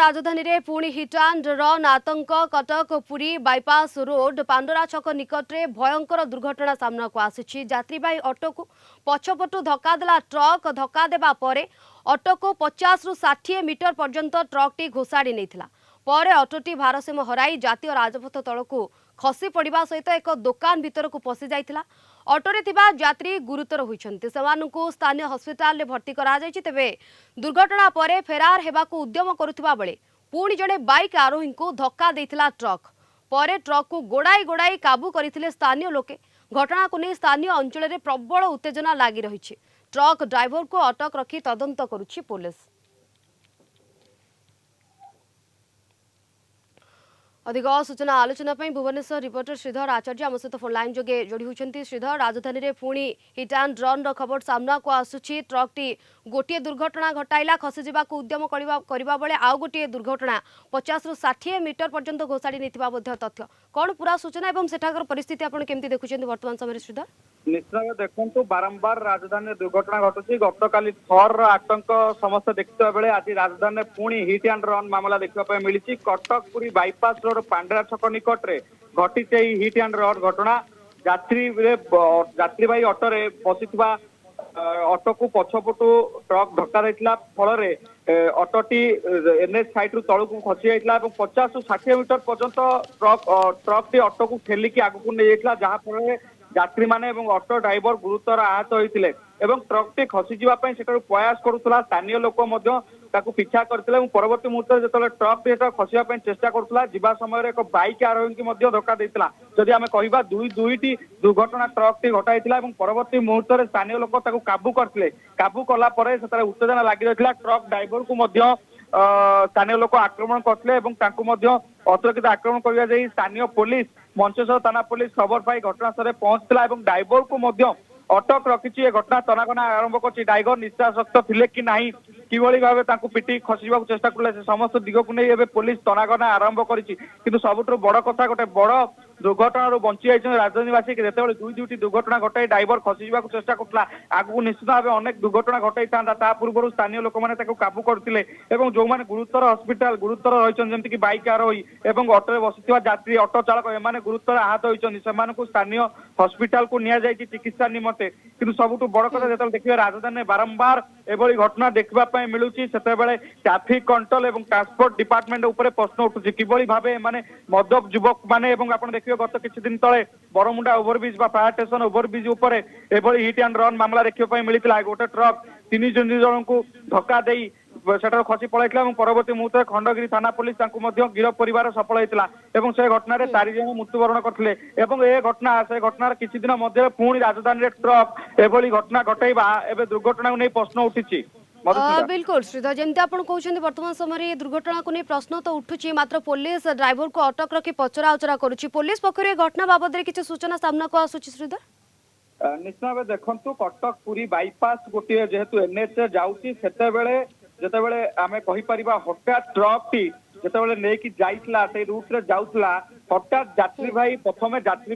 राजधानी रे पुणी हिट एंड रन आतंक कटक पुरी बाईपास रोड पांडरा छक निकट में भयंकर दुर्घटना सामना को आसी। यात्रीवाही ऑटो को पछपटू धक्का देला ट्रक धक्का देबा परे ऑटो को 50 रु 60 मीटर पर्यंत ट्रक टी घोषाड़ी नहीं पर ऑटोटी भारसाम्य हराई जातीय राजपथ तलक खसी पड़ा सहित एक दुकान भीतर को पशि जाइथिला। ऑटोरे थिबा यात्री गुरुतर होइछन्ति सेमानकु स्थानीय हॉस्पिटल रे भर्ती करा जायछि। तेबे दुर्घटना परे फेरार हेबाकु उद्यम करुथिबा बेले पुणी जड़े बाइक आरोही को धक्का देथिला ट्रक परे ट्रक को गोड़ाई गोड़ाई काबू करथिले स्थानीय लोके। घटना को नहीं स्थानीय अंचल रे प्रबल उत्तेजना लागि रहिछि। ट्रक ड्राइवर को अटक रखी तदंत करुछि पुलिस। अधिक सूचना आलोचना भुवनेश्वर रिपोर्टर श्रीधर आचार्य आम सहित फोन लाइन जोगे जोड़ी होती। श्रीधर, राजधानी में पुणी हिट एंड रन खबर सामना को आसुची। ट्रक टी गोटे दुर्घटना घटाइला खसी जावाक उद्यम करबा बेले आउ गोटे दुर्घटना 50 रु 60 मीटर पर्यंत घोषाड़ी नहीं तथ्य कौन पूरा सूचना एवं सेठाकर परिस्थिति आपण केमती देखुछन्ती वर्तमान समय श्रीधर? निश्चय देखु बारंबार राजधानी दुर्घटना घटुची। गतकाली थर आतंक समस्त देखा बेले आज राजधानी पुणी हिट एंड रन मामला देखा मिली। कटक पुरी बाईपास रोड पांडरा छक निकट में घटी हिट एंड रन घटना। यात्रीवाही ऑटोरे बसी ऑटो को पछपटू ट्रक धक्का देता फल ऑटोटी एनएच साइड रु तलू खसी जाता 50 रु 60 मीटर पर्यंत ट्रक टी ऑटो को ठेलिकी आगू नहीं जाता जहाँफल यात्री माने ऑटो ड्राइवर गुरुतर आहत होते ट्रक टी खसी जावाई प्रयास करुला। स्थानीय लोक पीछा करते परवर्ती मुहूर्त जो ट्रक टी खसवाई चेष्टा करुला जीवा समय एक बाइक आरोही की धक्का देता। जदि आम कह दुईटी दुर्घटना ट्रक टी घटाई परवर्ती मुहूर्त में स्थानीय लोक काबू करते काबू कला उत्तेजना लगी रही। ट्रक ड्राइवर को स्थानीय लोक आक्रमण करते अतर्कित आक्रमण कर स्थानीय पुलिस मंचेश्वर थाना पुलिस खबर पाई घटनास्थल पहुंचला। ड्राइवर को अटक रखी घटना तनाघना आरंभ कर ड्राइवर निशाशक्त थे कि ना कि भाव पिटी खसवा चेष्टा कले समस्त दिग को नहीं पुलिस तनाघना आरंभ कर सबुठ बड़ कथा गोटे बड़ दुर्घटना बंची जाइए राजधानीवासी जो दुईटी दुर्घटना घटाई ड्राइवर खसवा चेष्टा करुला आगू निश्चित भाव अनेक दुर्घटना घटाई था पूर्व स्थानीय लोक मैंने काबू करते जो मैंने गुरुतर हस्पिटाल गुरुतर रही जमीक बाइक आरोही और ऑटो बसी यात्री ऑटो चालक एम गुरुतर आहत होती स्थानीय हस्पिटाल को निया जायछि चिकित्सा निमंते। किंतु सबुठ बड़ कथा जो देखिए राजधानी बारंबार एभली घटना देखा मिलूँ से ट्राफिक कंट्रोल और ट्रांसपोर्ट डिपार्टमेंट उपर प्रश्न उठुଛି किभली भावे माने मदक युवक माने आपण देखिए गत किछि दिन तले Bermuda overbridge fire station overbridge उपर एभली हिट एंड रन मामला देखा मिलता। गोटे ट्रक 3 जन को धक्का देई सेठार खसी पड़ाई परवर्ती मुहूर्त में खंडगिरी थाना पुलिस गिरफ कर सफल होता से घटना 4 जन मृत्युवरण करते। घटना से घटनार किछि दिन मध्य पुणी राजधानी ट्रक एभली घटना घटाइबा एबे दुर्घटना को नहीं प्रश्न उठी। बिल्कुल श्रीधर, जमी आप कहते वर्तमान समय दुर्घटना को नहीं प्रश्न तो उठुची मात्र पुलिस ड्राइवर को अटक रखी पचरा उचरा करुच्ची। पुलिस पक्ष घटना बाबद किसी सूचना सामना को आसुची श्रीधर? निश्चित भाव देखु कटक पुरी बाईपास गोटे जेहेतु एनएच जाऊँगी जितेबाला आम कहीपर हठात ट्रक टी जितेबाला नहीं जाइला से रूट रे जाउतला हठात यात्री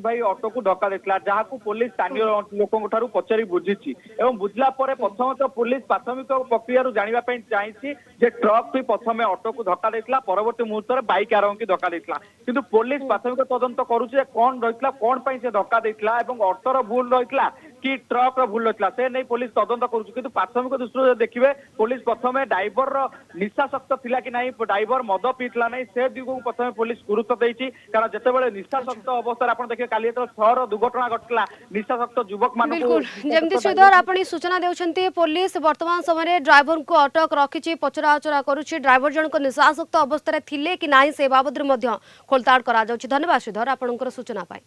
भाई ऑटो को धक्का देता जहाँ को पुलिस स्थानीय लोकों पचारि बुझी बुझला प्रथम तो पुलिस प्राथमिक प्रक्रिया जानापी चाहिए जे ट्रक टी प्रथम ऑटो को धक्का देता परवर्ती मुहूर्त में बाइक आरोही की धक्का देता किंतु पुलिस प्राथमिक तदंत करुचे कौन रही कौन से धक्का देता ऑटोर भूल रही कि ट्रक भूल रही से नहीं पुलिस तदंत करुच्ची। प्राथमिक दृष्टि देखिए पुलिस प्रथम ड्राइवर निशाशक्त थिला कि नहीं ड्राइवर मद पीला नहीं से दिग को प्रथम पुलिस गुरुत्व देती कारण जितेबाला निशाशक्त अवस्था आप देखिए काली छर दुर्घटना घटला निशाशक्त युवक बिल्कुल जमी श्रीधर आप सूचना देउछन्ती पुलिस वर्तमान समय ड्राइवर को अटक रखी पचरा उचरा करुच्ची। ड्राइवर जनक निशाशक्त अवस्था थिले कि नहीं से बाबद खोलताड़ करा। धन्यवाद श्रीधर आपनकर सूचना पाई।